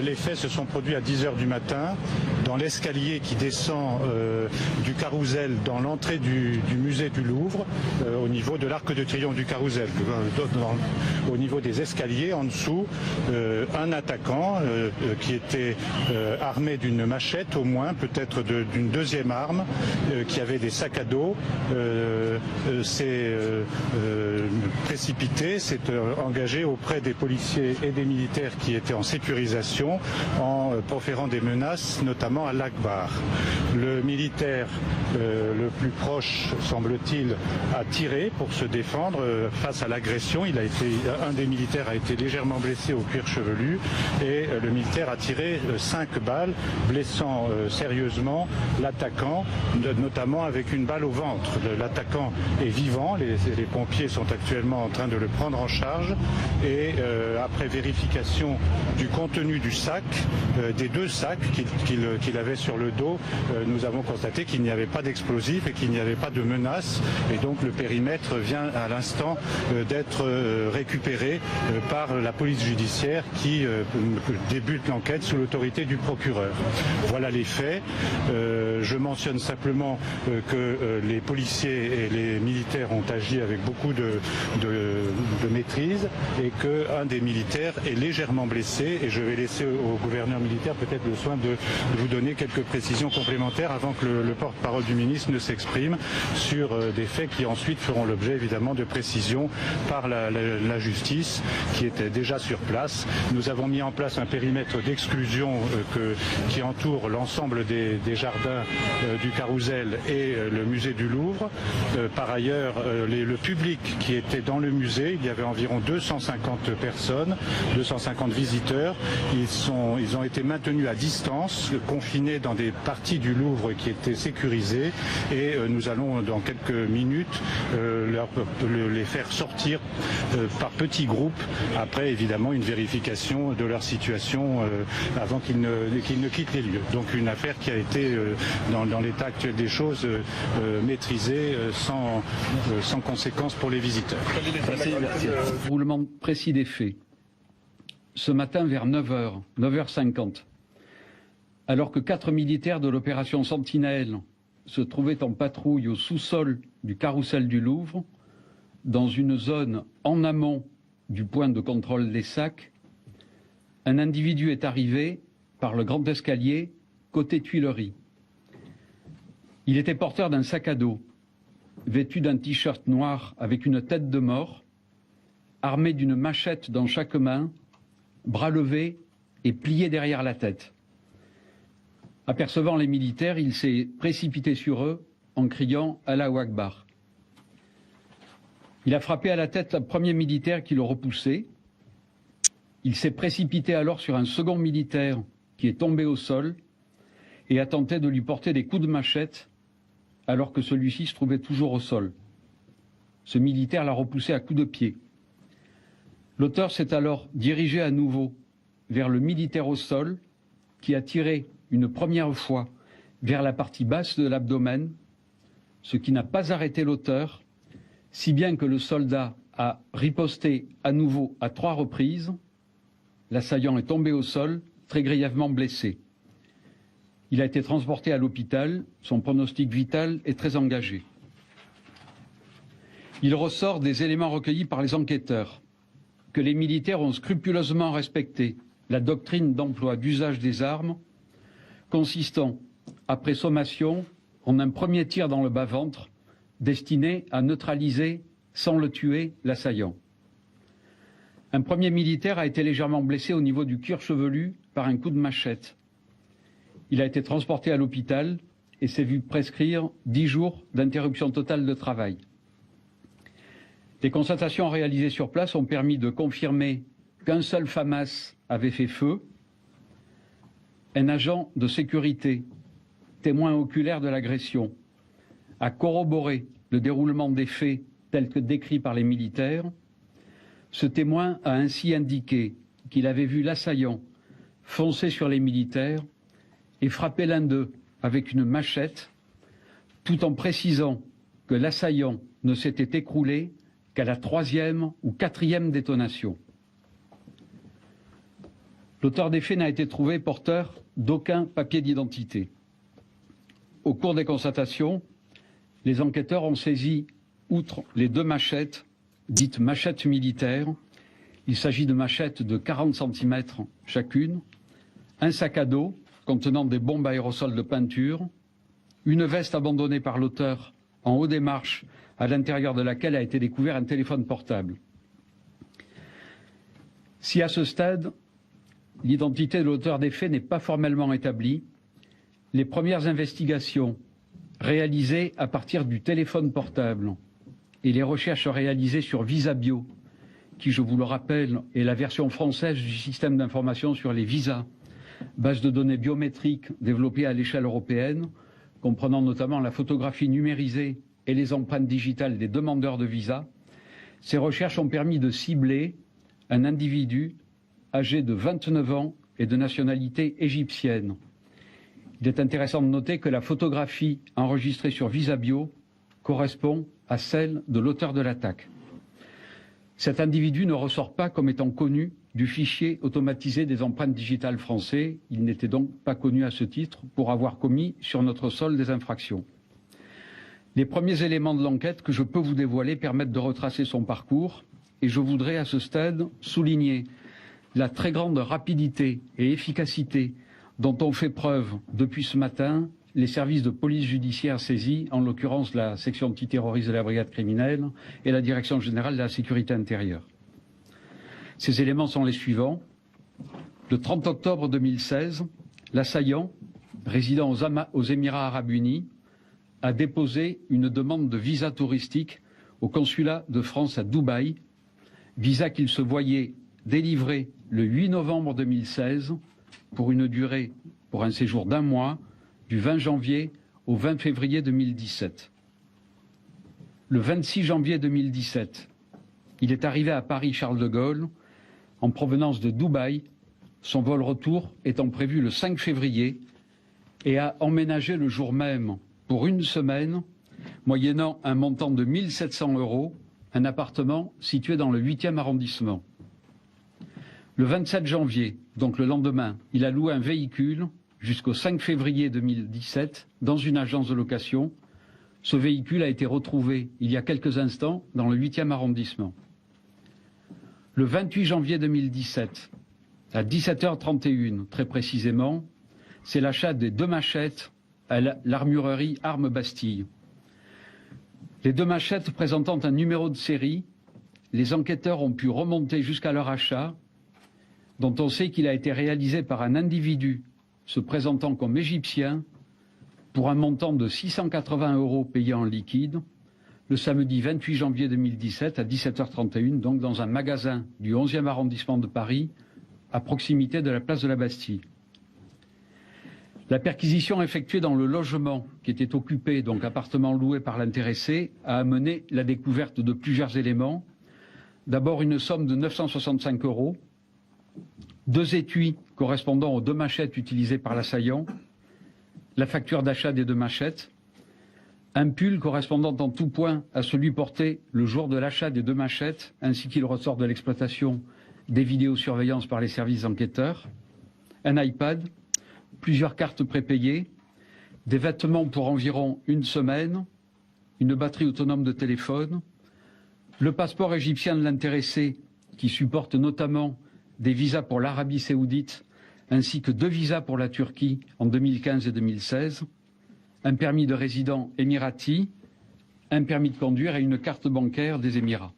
Les faits se sont produits à 10 h du matin dans l'escalier qui descend du Carrousel dans l'entrée du musée du Louvre, au niveau de l'arc de triomphe du Carrousel. Au niveau des escaliers, en dessous, un attaquant qui était armé d'une machette au moins, peut-être d'une deuxième arme, qui avait des sacs à dos, s'est précipité, s'est engagé auprès des policiers et des militaires qui étaient en sécurisation en proférant des menaces, notamment à l'Akbar. Le militaire le plus proche, semble-t-il, a tiré pour se défendre face à l'agression. Un des militaires a été légèrement blessé au cuir chevelu et le militaire a tiré 5 balles, blessant sérieusement l'attaquant, notamment avec une balle au ventre. L'attaquant est vivant, les pompiers sont actuellement en train de le prendre en charge et après vérification du contenu du sac, des 2 sacs qu'il avait sur le dos, nous avons constaté qu'il n'y avait pas d'explosifs et qu'il n'y avait pas de menaces et donc le périmètre vient à l'instant d'être récupéré par la police judiciaire qui débute l'enquête sous l'autorité du procureur. Voilà les faits. Je mentionne simplement que les policiers et les militaires ont agi avec beaucoup de maîtrise et qu'un des militaires est légèrement blessé et je vais laisser au gouverneur militaire peut-être le soin de vous donner quelques précisions complémentaires avant que le porte-parole du ministre ne s'exprime sur des faits qui ensuite feront l'objet évidemment de précisions par la justice qui était déjà sur place. Nous avons mis en place un périmètre d'exclusion qui entoure l'ensemble des jardins du Carrousel et le musée du Louvre. Par ailleurs, le public qui était dans le musée, il y avait environ 250 personnes, 250 visiteurs. Ils ont été maintenus à distance, confinés dans des parties du Louvre qui étaient sécurisées et nous allons dans quelques minutes les faire sortir par petits groupes après évidemment une vérification de leur situation avant qu'ils ne quittent les lieux. Donc une affaire qui a été dans l'état actuel des choses maîtrisée sans conséquences pour les visiteurs. Merci. Roulement précis des faits. Ce matin vers 9h50, alors que 4 militaires de l'opération Sentinelle se trouvaient en patrouille au sous-sol du Carrousel du Louvre, dans une zone en amont du point de contrôle des sacs, un individu est arrivé par le grand escalier côté Tuileries. Il était porteur d'un sac à dos, vêtu d'un t-shirt noir avec une tête de mort, armé d'une machette dans chaque main, bras levés et pliés derrière la tête. Apercevant les militaires, il s'est précipité sur eux en criant « Allahu Akbar ». Il a frappé à la tête un premier militaire qui le repoussait. Il s'est précipité alors sur un second militaire qui est tombé au sol et a tenté de lui porter des coups de machette alors que celui-ci se trouvait toujours au sol. Ce militaire l'a repoussé à coups de pied. L'auteur s'est alors dirigé à nouveau vers le militaire au sol qui a tiré une première fois vers la partie basse de l'abdomen, ce qui n'a pas arrêté l'auteur, si bien que le soldat a riposté à nouveau à 3 reprises. L'assaillant est tombé au sol, très grièvement blessé. Il a été transporté à l'hôpital, son pronostic vital est très engagé. Il ressort des éléments recueillis par les enquêteurs que les militaires ont scrupuleusement respecté la doctrine d'emploi d'usage des armes, consistant, après sommation, en un premier tir dans le bas-ventre, destiné à neutraliser, sans le tuer, l'assaillant. Un premier militaire a été légèrement blessé au niveau du cuir chevelu par un coup de machette. Il a été transporté à l'hôpital et s'est vu prescrire 10 jours d'interruption totale de travail. Les constatations réalisées sur place ont permis de confirmer qu'un seul FAMAS avait fait feu. Un agent de sécurité, témoin oculaire de l'agression, a corroboré le déroulement des faits tels que décrits par les militaires. Ce témoin a ainsi indiqué qu'il avait vu l'assaillant foncer sur les militaires et frapper l'un d'eux avec une machette, tout en précisant que l'assaillant ne s'était écroulé qu'à la 3e ou 4e détonation. L'auteur des faits n'a été trouvé porteur d'aucun papier d'identité. Au cours des constatations, les enquêteurs ont saisi, outre les 2 machettes, dites machettes militaires, il s'agit de machettes de 40 cm chacune, un sac à dos contenant des bombes aérosols de peinture, une veste abandonnée par l'auteur en haut des marches, à l'intérieur de laquelle a été découvert un téléphone portable. Si à ce stade, l'identité de l'auteur des faits n'est pas formellement établie, les premières investigations réalisées à partir du téléphone portable et les recherches réalisées sur VisaBio, qui, je vous le rappelle, est la version française du système d'information sur les visas, base de données biométriques développée à l'échelle européenne, comprenant notamment la photographie numérisée et les empreintes digitales des demandeurs de visa. Ces recherches ont permis de cibler un individu âgé de 29 ans et de nationalité égyptienne. Il est intéressant de noter que la photographie enregistrée sur VisaBio correspond à celle de l'auteur de l'attaque. Cet individu ne ressort pas comme étant connu du fichier automatisé des empreintes digitales français. Il n'était donc pas connu à ce titre pour avoir commis sur notre sol des infractions. Les premiers éléments de l'enquête que je peux vous dévoiler permettent de retracer son parcours et je voudrais à ce stade souligner la très grande rapidité et efficacité dont ont fait preuve depuis ce matin les services de police judiciaire saisis, en l'occurrence la section antiterroriste de la brigade criminelle et la direction générale de la sécurité intérieure. Ces éléments sont les suivants. Le 30 octobre 2016, l'assaillant, résidant aux Émirats arabes unis, a déposé une demande de visa touristique au consulat de France à Dubaï, visa qu'il se voyait délivrer le 8 novembre 2016 pour une durée, pour un séjour d'1 mois, du 20 janvier au 20 février 2017. Le 26 janvier 2017, il est arrivé à Paris-Charles de Gaulle en provenance de Dubaï, son vol retour étant prévu le 5 février, et a emménagé le jour même pour 1 semaine, moyennant un montant de 1 700 €, un appartement situé dans le 8e arrondissement. Le 27 janvier, donc le lendemain, il a loué un véhicule jusqu'au 5 février 2017 dans une agence de location. Ce véhicule a été retrouvé il y a quelques instants dans le 8e arrondissement. Le 28 janvier 2017, à 17h31 très précisément, c'est l'achat des 2 machettes à l'armurerie Armes Bastille. Les 2 machettes présentant un numéro de série, les enquêteurs ont pu remonter jusqu'à leur achat, dont on sait qu'il a été réalisé par un individu se présentant comme égyptien pour un montant de 680 € payés en liquide, le samedi 28 janvier 2017 à 17h31, donc dans un magasin du 11e arrondissement de Paris, à proximité de la place de la Bastille. La perquisition effectuée dans le logement qui était occupé, donc appartement loué par l'intéressé, a amené la découverte de plusieurs éléments. D'abord une somme de 965 €, 2 étuis correspondant aux 2 machettes utilisées par l'assaillant, la facture d'achat des 2 machettes, un pull correspondant en tout point à celui porté le jour de l'achat des 2 machettes, ainsi qu'il ressort de l'exploitation des vidéosurveillances par les services enquêteurs, un iPad, plusieurs cartes prépayées, des vêtements pour environ 1 semaine, une batterie autonome de téléphone, le passeport égyptien de l'intéressé qui supporte notamment des visas pour l'Arabie Saoudite ainsi que 2 visas pour la Turquie en 2015 et 2016, un permis de résident émirati, un permis de conduire et une carte bancaire des Émirats.